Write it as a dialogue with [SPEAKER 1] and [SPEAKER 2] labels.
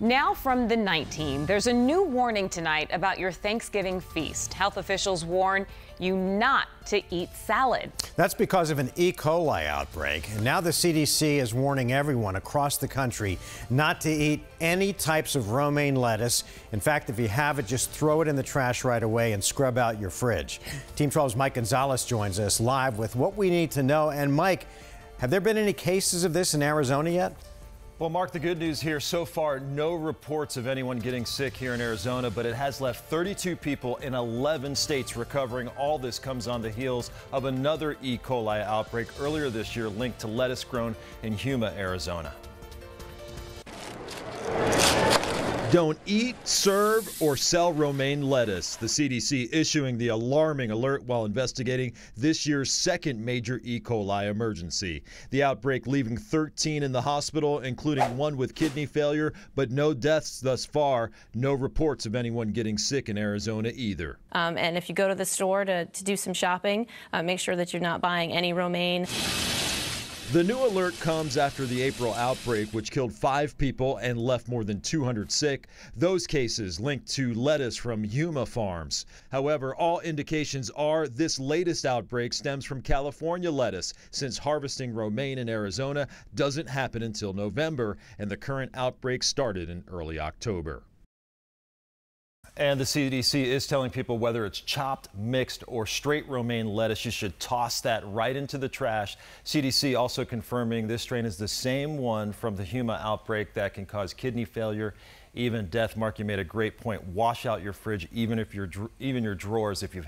[SPEAKER 1] Now from the night team, there's a new warning tonight about your Thanksgiving feast. Health officials warn you not to eat salad.
[SPEAKER 2] That's because of an E. coli outbreak. And now the CDC is warning everyone across the country not to eat any types of romaine lettuce. In fact, if you have it, just throw it in the trash right away and scrub out your fridge. Team 12's Mike Gonzalez joins us live with what we need to know. And Mike, have there been any cases of this in Arizona yet?
[SPEAKER 3] Well, Mark, the good news here so far, no reports of anyone getting sick here in Arizona, but it has left 32 people in 11 states recovering. All this comes on the heels of another E. coli outbreak earlier this year linked to lettuce grown in Yuma, Arizona. Don't eat, serve, or sell romaine lettuce. The CDC issuing the alarming alert while investigating this year's second major E. coli emergency. The outbreak leaving 13 in the hospital, including one with kidney failure, but no deaths thus far. No reports of anyone getting sick in Arizona either.
[SPEAKER 4] And if you go to the store to do some shopping, make sure that you're not buying any romaine.
[SPEAKER 3] The new alert comes after the April outbreak, which killed 5 people and left more than 200 sick. Those cases linked to lettuce from Yuma farms. However, all indications are this latest outbreak stems from California lettuce, since harvesting romaine in Arizona doesn't happen until November, and the current outbreak started in early October. And the CDC is telling people whether it's chopped, mixed, or straight romaine lettuce, you should toss that right into the trash. CDC also confirming this strain is the same one from the Yuma outbreak that can cause kidney failure, even death. Mark, you made a great point. Wash out your fridge, even your drawers if you've